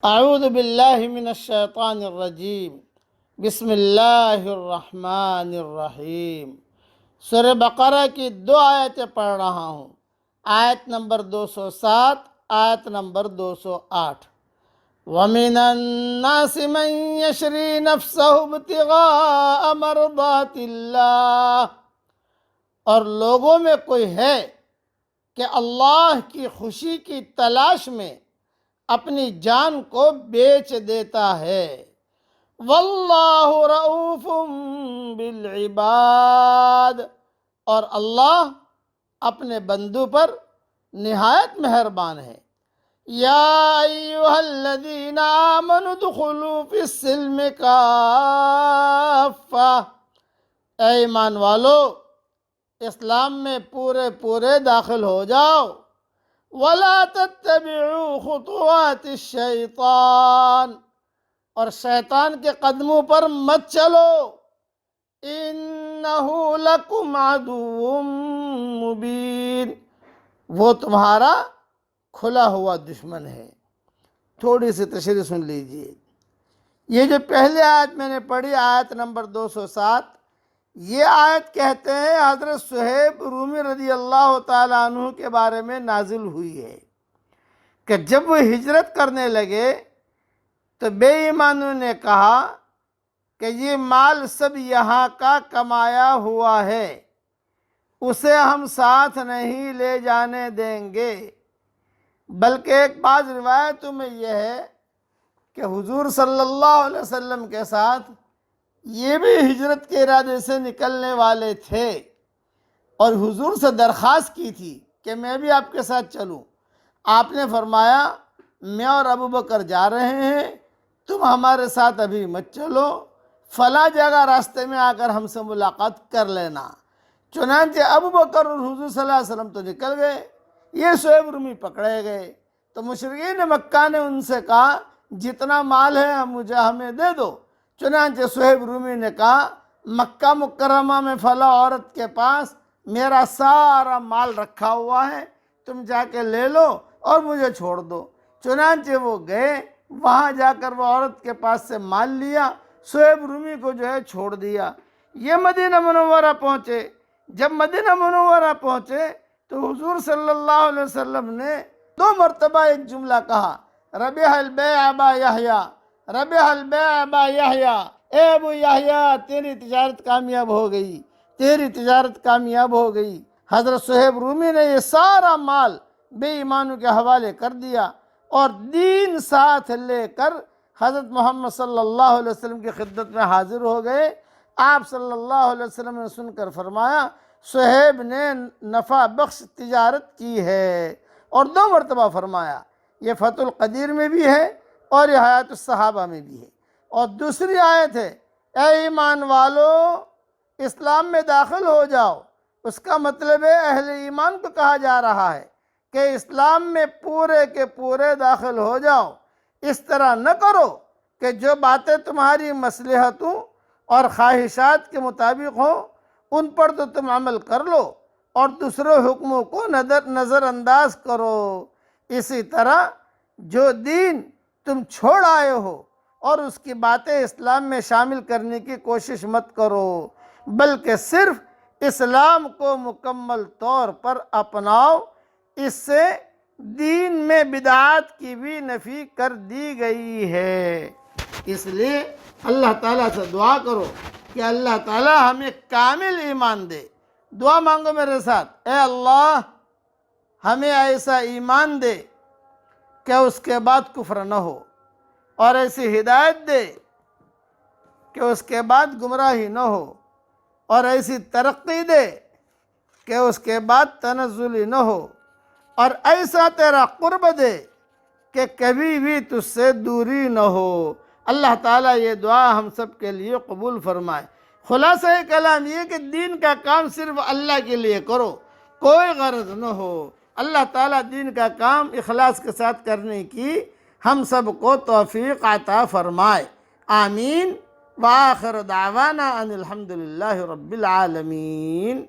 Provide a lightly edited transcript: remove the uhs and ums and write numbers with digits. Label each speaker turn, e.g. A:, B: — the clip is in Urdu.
A: اعوذ باللہ من الشیطان الرجیم بسم اللہ الرحمن الرحیم۔ سورہ بقرہ کی 2 آیتیں پڑھ رہا ہوں، آیت نمبر 207، آیت نمبر 208۔ وَمِنَ النَّاسِ مَن يَشْرِي نَفْسَهُ ابْتِغَاءَ مَرْضَاتِ اللَّهِ، اور لوگوں میں کوئی ہے کہ اللہ کی خوشی کی تلاش میں اپنی جان کو بیچ دیتا ہے۔ واللہ رؤوف بالعباد، اور اللہ اپنے بندوں پر نہایت مہربان ہے۔ یا ایہا الذین آمنوا ادخلوا فی السلم کافہ، اے ایمان والو اسلام میں پورے داخل ہو جاؤ۔ وَلَا تَتَّبِعُوا خُطُوَاتِ الشَّيْطَانِ، اور شیطان کے قدموں پر مت چلو۔ إِنَّهُ لَكُمْ عَدُوٌّ مُبِينٌ، وہ تمہارا کھلا ہوا دشمن ہے۔ تھوڑی سی تشریح سن لیجئے۔ یہ جو پہلی آیت میں نے پڑھی، آیت نمبر 207، یہ آیت کہتے ہیں حضرت صہیب رومی رضی اللہ تعالیٰ عنہ کے بارے میں نازل ہوئی ہے کہ جب وہ ہجرت کرنے لگے تو بے ایمانوں نے کہا کہ یہ مال سب یہاں کا کمایا ہوا ہے، اسے ہم ساتھ نہیں لے جانے دیں گے۔ بلکہ ایک بعض روایتوں میں یہ ہے کہ حضور صلی اللہ علیہ وسلم کے ساتھ یہ بھی ہجرت کے ارادے سے نکلنے والے تھے اور حضور سے درخواست کی تھی کہ میں بھی آپ کے ساتھ چلوں۔ آپ نے فرمایا میں اور ابو بکر جا رہے ہیں، تم ہمارے ساتھ ابھی مت چلو، فلاں جگہ راستے میں آ کر ہم سے ملاقات کر لینا۔ چنانچہ ابو بکر اور حضور صلی اللہ علیہ وسلم تو نکل گئے، یہ صہیب رومی پکڑے گئے۔ تو مشرکین مکہ نے ان سے کہا جتنا مال ہے ہمیں دے دو۔ چنانچہ صہیب رومی نے کہا مکہ مکرمہ میں فلاں عورت کے پاس میرا سارا مال رکھا ہوا ہے، تم جا کے لے لو اور مجھے چھوڑ دو۔ چنانچہ وہ گئے، وہاں جا کر وہ عورت کے پاس سے مال لیا، صہیب رومی کو چھوڑ دیا۔ یہ مدینہ منورہ پہنچے۔ جب مدینہ منورہ پہنچے تو حضور صلی اللہ علیہ وسلم نے 2 مرتبہ ایک جملہ کہا، ربح البیع ابا یحییٰ، ربح البیع ابا یحییٰ، اے ابو یحییٰ تیری تجارت کامیاب ہو گئی، تیری تجارت کامیاب ہو گئی۔ حضرت صہیب رومی نے یہ سارا مال بے ایمانوں کے حوالے کر دیا اور دین ساتھ لے کر حضرت محمد صلی اللہ علیہ وسلم کی خدمت میں حاضر ہو گئے۔ آپ صلی اللہ علیہ وسلم نے سن کر فرمایا صہیب نے نفع بخش تجارت کی ہے، اور 2 مرتبہ فرمایا۔ یہ فتح القدیر میں بھی ہے اور یہ حیات الصحابہ میں بھی ہے۔ اور دوسری آیت ہے، اے ایمان والو اسلام میں داخل ہو جاؤ۔ اس کا مطلب ہے اہل ایمان کو کہا جا رہا ہے کہ اسلام میں پورے کے پورے داخل ہو جاؤ۔ اس طرح نہ کرو کہ جو باتیں تمہاری مصلحتوں اور خواہشات کے مطابق ہوں ان پر تو تم عمل کر لو اور دوسرے حکموں کو نظر انداز کرو۔ اسی طرح جو دین تم چھوڑ آئے ہو اور اس کی باتیں اسلام میں شامل کرنے کی کوشش مت کرو، بلکہ صرف اسلام کو مکمل طور پر اپناؤ۔ اس سے دین میں بدعات کی بھی نفی کر دی گئی ہے۔ اس لیے اللہ تعالیٰ سے دعا کرو کہ اللہ تعالیٰ ہمیں کامل ایمان دے۔ دعا مانگو میرے ساتھ، اے اللہ ہمیں ایسا ایمان دے کہ اس کے بعد کفر نہ ہو، اور ایسی ہدایت دے کہ اس کے بعد گمراہی نہ ہو، اور ایسی ترقی دے کہ اس کے بعد تنزلی نہ ہو، اور ایسا تیرا قرب دے کہ کبھی بھی تجھ سے دوری نہ ہو۔ اللہ تعالیٰ یہ دعا ہم سب کے لیے قبول فرمائے۔ خلاصہ کلام یہ کہ دین کا کام صرف اللہ کے لیے کرو، کوئی غرض نہ ہو۔ اللہ تعالیٰ دین کا کام اخلاص کے ساتھ کرنے کی ہم سب کو توفیق عطا فرمائے، آمین۔ وآخر دعوانا ان الحمد للہ رب العالمین۔